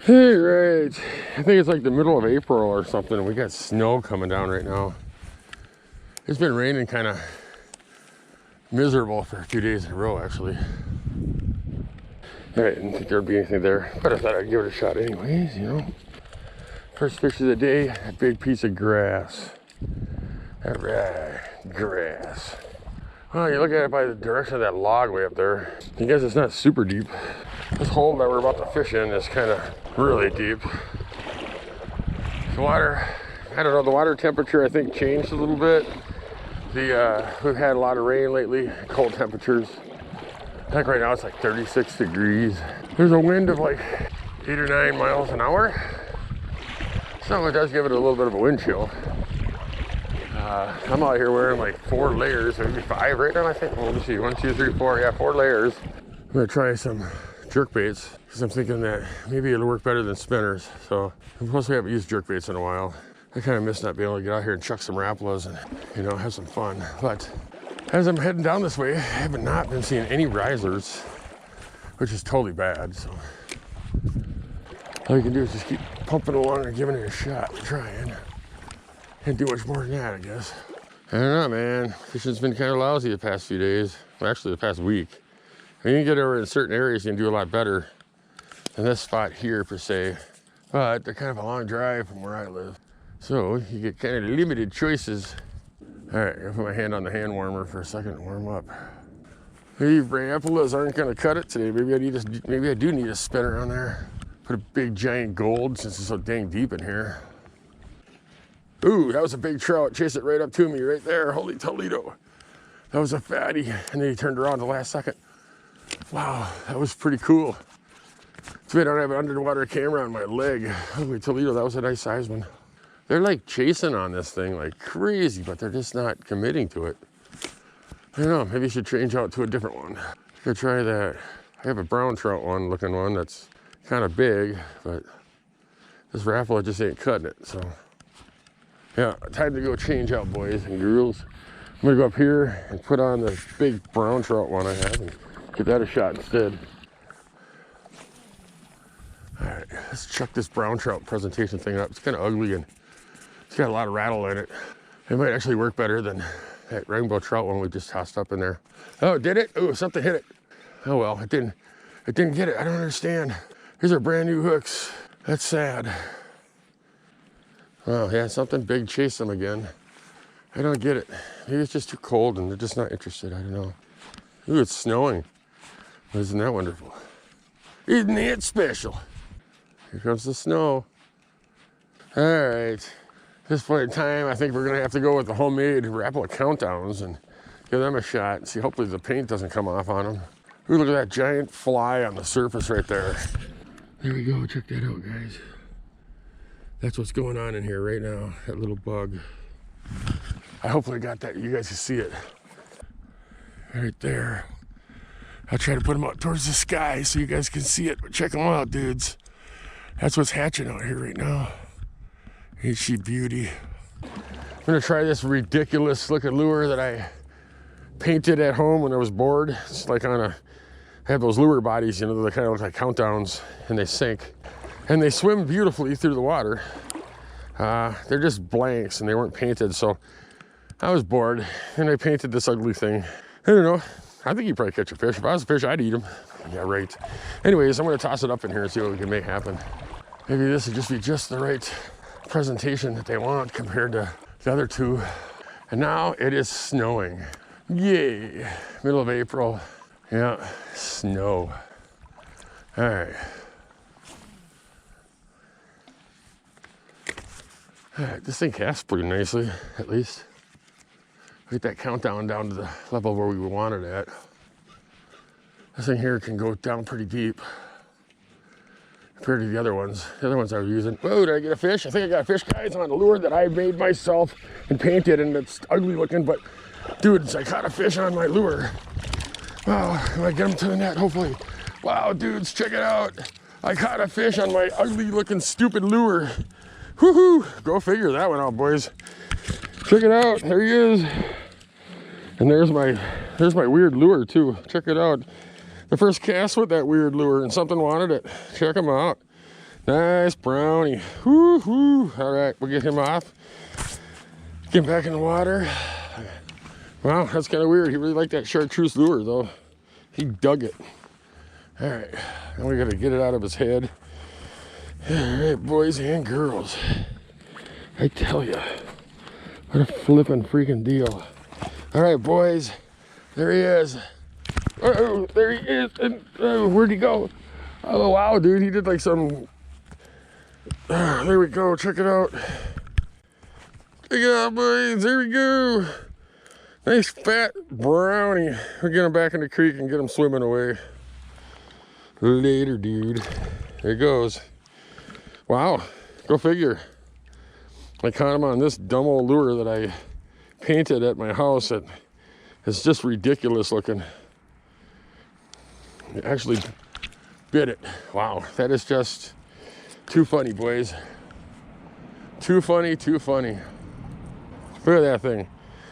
Hey, right. I think it's like the middle of April or something. We got snow coming down right now. It's been raining kind of miserable for 2 days in a row, actually. I didn't think there'd be anything there, but I thought I'd give it a shot anyways, you know. First fish of the day, a big piece of grass. All right, grass. Well, you look at it by the direction of that log way up there. I guess it's not super deep. This hole that we're about to fish in is kind of really deep. The water, I don't know, the water temperature I think changed a little bit. We've had a lot of rain lately, cold temperatures. I think right now it's like 36 degrees. There's a wind of like 8 or 9 miles an hour. So it does give it a little bit of a wind chill. I'm out here wearing like 4 layers, maybe 5 right now I think. Well, let me see, 1, 2, 3, 4, yeah, 4 layers. I'm gonna try some jerk baits because I'm thinking that maybe it'll work better than spinners. So I'm supposed to haven't used jerk baits in a while. I kind of miss not being able to get out here and chuck some rapalas and, you know, have some fun. But as I'm heading down this way, I have not been seeing any risers, which is totally bad. So all you can do is just keep pumping along and giving it a shot, trying. Can't do much more than that, I guess. I don't know, man. Fishing's been kind of lousy the past few days. Well, actually, the past week. I mean, you can get over in certain areas, you can do a lot better than this spot here, per se. But they're kind of a long drive from where I live. So you get kind of limited choices. All right, I'll put my hand on the hand warmer for a second and warm up. These rapalas aren't gonna cut it today. Maybe I do need a spinner on there. Put a big giant gold since it's so dang deep in here. Ooh, that was a big trout. Chase it right up to me right there. Holy Toledo. That was a fatty. And then he turned around the last second. Wow, that was pretty cool. So I don't have an underwater camera on my leg. Holy Toledo, that was a nice size one. They're like chasing on this thing like crazy, but they're just not committing to it. I don't know, maybe you should change out to a different one. I could try that. I have a brown trout one looking one that's kind of big, but this rapala just ain't cutting it, so. Yeah, time to go change out, boys and girls. I'm gonna go up here and put on the big brown trout one I have and give that a shot instead. All right, let's chuck this brown trout presentation thing up. It's kind of ugly and it's got a lot of rattle in it. It might actually work better than that rainbow trout one we just tossed up in there. Oh, did it? Oh, something hit it. Oh well, it didn't get it. I don't understand. These are brand new hooks. That's sad. Oh yeah, something big chased them again. I don't get it. Maybe it's just too cold and they're just not interested. I don't know. Ooh, it's snowing. Isn't that wonderful? Isn't it special? Here comes the snow. All right. At this point in time, I think we're gonna have to go with the homemade rapala countdowns and give them a shot. See, hopefully the paint doesn't come off on them. Ooh, look at that giant fly on the surface right there. There we go, check that out, guys. That's what's going on in here right now, that little bug. I hopefully got that, you guys can see it. Right there. I'll try to put them out towards the sky so you guys can see it, but check them out, dudes. That's what's hatching out here right now. Ain't she beauty? I'm gonna try this ridiculous looking lure that I painted at home when I was bored. It's like I have those lure bodies, you know, they kind of look like countdowns and they sink. And they swim beautifully through the water. They're just blanks and they weren't painted, so I was bored and I painted this ugly thing. I don't know, I think you'd probably catch a fish. If I was a fish, I'd eat them. Yeah, right. Anyways, I'm gonna toss it up in here and see what we can make happen. Maybe this would just be just the right presentation that they want compared to the other two. And now it is snowing. Yay, middle of April. Yeah, snow. All right. All right, this thing casts pretty nicely, at least. Get that countdown down to the level where we want it at. This thing here can go down pretty deep compared to the other ones. The other ones I was using. Whoa, did I get a fish? I think I got a fish, guys, on a lure that I made myself and painted, and it's ugly looking, but dudes, I caught a fish on my lure. Wow, I might get him to the net, hopefully. Wow, dudes, check it out. I caught a fish on my ugly looking stupid lure. Woohoo! Go figure that one out, boys. Check it out. There he is. And there's my weird lure too. Check it out. The first cast with that weird lure, and something wanted it. Check him out. Nice brownie. Woo-hoo. All right, we'll get him off. Get him back in the water. Wow, that's kind of weird. He really liked that chartreuse lure, though. He dug it. All right, now we got to get it out of his head. All right, boys and girls. I tell you, what a flippin' freaking deal. All right, boys, there he is. Oh, there he is. And where'd he go? Oh, wow, dude, he did like some. There we go. Check it out. Check it out, boys. There we go. Nice fat brownie. We'll get him back in the creek and get him swimming away. Later, dude. There he goes. Wow. Go figure. I caught him on this dumb old lure that I painted at my house. It's just ridiculous looking. It actually bit it. Wow. That is just too funny, boys. Too funny, too funny. Look at that thing.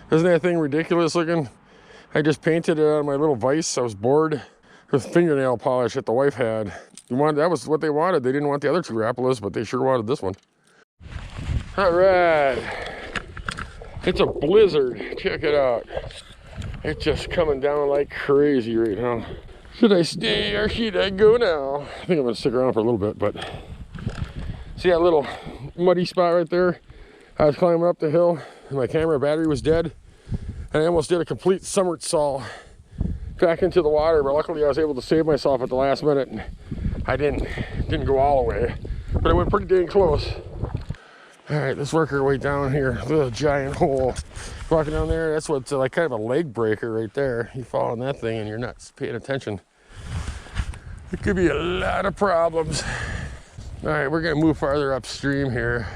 Isn't that thing ridiculous looking? I just painted it on my little vise. I was bored with fingernail polish that the wife had. That was what they wanted. They didn't want the other two Rapalas, but they sure wanted this one. All right. It's a blizzard. Check it out. It's just coming down like crazy right now. Should I stay or should I go now? I think I'm gonna stick around for a little bit, but see that little muddy spot right there? I was climbing up the hill and my camera battery was dead. And I almost did a complete somersault back into the water, but luckily I was able to save myself at the last minute and I didn't go all the way, but I went pretty dang close. All right, let's work our way down here. Look at a giant hole. Walking down there, that's what's like kind of a leg breaker right there. You fall in that thing and you're not paying attention. It could be a lot of problems. All right, we're gonna move farther upstream here.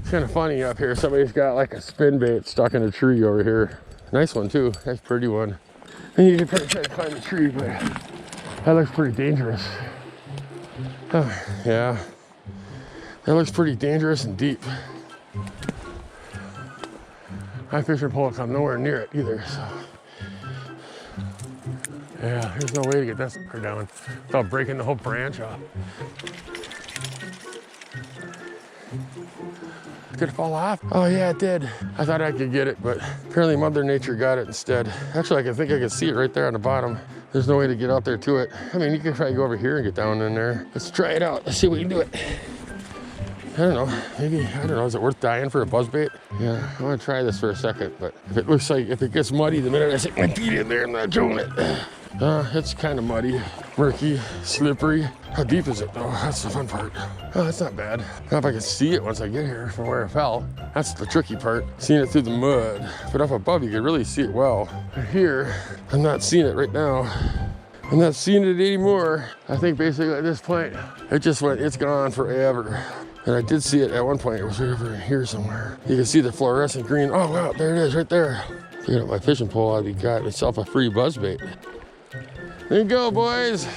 It's kind of funny up here. Somebody's got like a spin bait stuck in a tree over here. Nice one too, nice pretty one. And you can probably try to climb the tree, but that looks pretty dangerous. Oh, yeah, that looks pretty dangerous and deep. My fishing pole will come nowhere near it either, so. Yeah, there's no way to get that sucker down without breaking the whole branch off. Did it fall off? Oh yeah, it did. I thought I could get it, but apparently Mother Nature got it instead. Actually, I think I can see it right there on the bottom. There's no way to get out there to it. I mean, you can try to go over here and get down in there. Let's try it out. Let's see if we can do it. I don't know, maybe, I don't know, is it worth dying for a buzzbait? Yeah, I want to try this for a second, but if it looks like, if it gets muddy the minute I stick my feet in there, I'm not doing it. It's kind of muddy, murky, slippery. How deep is it though? That's the fun part. Oh, that's not bad. Now if I can see it once I get here from where I fell, that's the tricky part, seeing it through the mud. But up above, you can really see it well. But here, I'm not seeing it right now. I'm not seeing it anymore. I think basically at this point, it just went, it's gone forever. And I did see it at one point. It was right over here somewhere. You can see the fluorescent green. Oh wow, there it is right there. Picking up my fishing pole, I've got myself a free buzzbait. There you go, boys.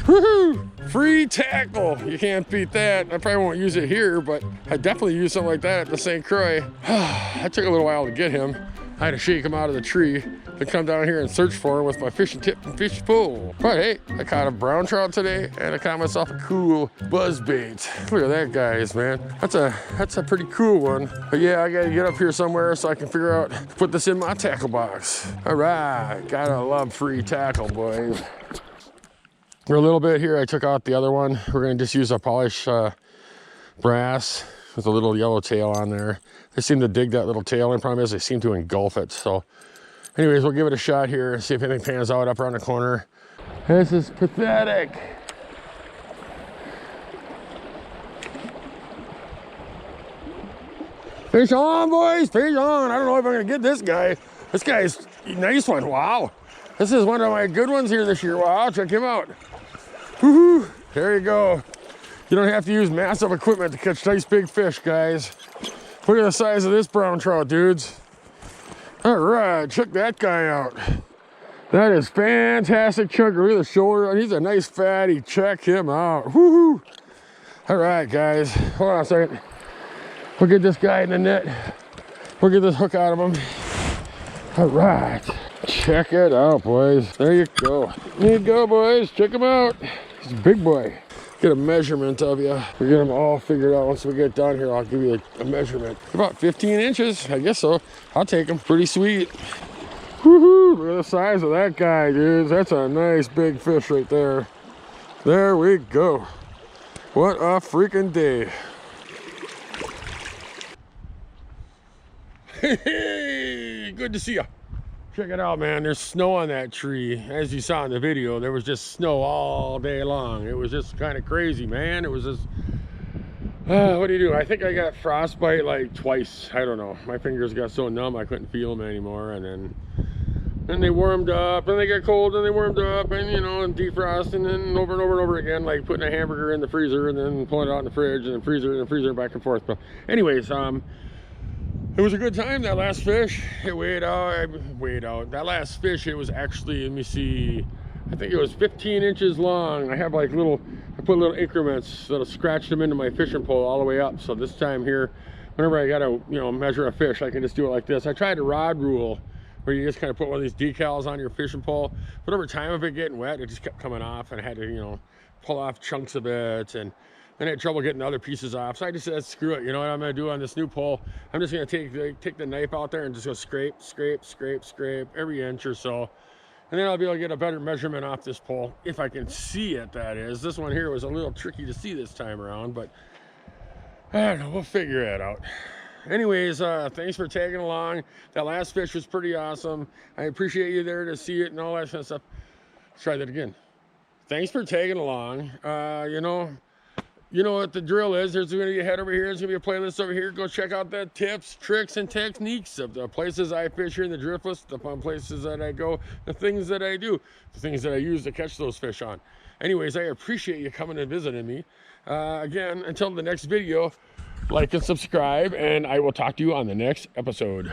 Woohoo! Free tackle. You can't beat that. I probably won't use it here, but I definitely use something like that at the St. Croix. That took a little while to get him. I had to shake him out of the tree to come down here and search for him with my fishing tip and fish pole. But hey, I caught a brown trout today and I caught myself a cool buzzbait. Look at that, guys, man. That's a pretty cool one. But yeah, I gotta get up here somewhere so I can figure out to put this in my tackle box. All right, gotta love free tackle, boys. For a little bit here, I took out the other one. We're gonna just use a polished brass with a little yellow tail on there. They seem to dig that little tail, and the problem is they seem to engulf it. So anyways, we'll give it a shot here and see if anything pans out up around the corner. This is pathetic. Fish on, boys, fish on. I don't know if I'm gonna get this guy. This guy's a nice one, wow. This is one of my good ones here this year. Wow, check him out. Woohoo, there you go. You don't have to use massive equipment to catch nice big fish, guys. Look at the size of this brown trout, dudes. All right, check that guy out. That is fantastic chunker. Look at the shoulder. He's a nice fatty. Check him out. Woohoo! All right, guys. Hold on a second. We'll get this guy in the net. We'll get this hook out of him. All right. Check it out, boys. There you go. There you go, boys. Check him out. He's a big boy. get a measurement of you. We get them all figured out. Once we get done here, I'll give you a measurement. About 15 inches, I guess so. I'll take them. Pretty sweet. Woohoo! Look at the size of that guy, dudes. That's a nice big fish right there. There we go. What a freaking day. Hey, good to see you. Check it out, man. There's snow on that tree. As you saw in the video, there was just snow all day long. It was just kind of crazy, man. It was just, what do you do? I think I got frostbite like twice. I don't know. My fingers got so numb I couldn't feel them anymore. And then they warmed up, and they got cold, and they warmed up, and you know, and defrost, and then over and over and over again, like putting a hamburger in the freezer and then pulling it out in the fridge and then freezer back and forth. But anyways, it was a good time. That last fish, it weighed out. That last fish, it was actually, let me see, I think it was 15 inches long. I have like I put little increments that'll scratch them into my fishing pole all the way up. So this time here, whenever I gotta, you know, measure a fish, I can just do it like this. I tried the rod rule, where you just kind of put one of these decals on your fishing pole. But over time of it getting wet, it just kept coming off, and I had to, you know, pull off chunks of it, and I had trouble getting the other pieces off. So I just said, screw it. You know what I'm gonna do on this new pole? I'm just gonna take the knife out there and just go scrape every inch or so. And then I'll be able to get a better measurement off this pole, if I can see it, that is. This one here was a little tricky to see this time around, but I don't know, we'll figure that out. Anyways, thanks for tagging along. That last fish was pretty awesome. I appreciate you there to see it and all that kind of stuff. Let's try that again. Thanks for tagging along. You know what the drill is. There's going to be a head over here. There's going to be a playlist over here. Go check out the tips, tricks, and techniques of the places I fish here in the drift list, the fun places that I go, the things that I do, the things that I use to catch those fish on. Anyways, I appreciate you coming and visiting me. Again, until the next video, like and subscribe, and I will talk to you on the next episode.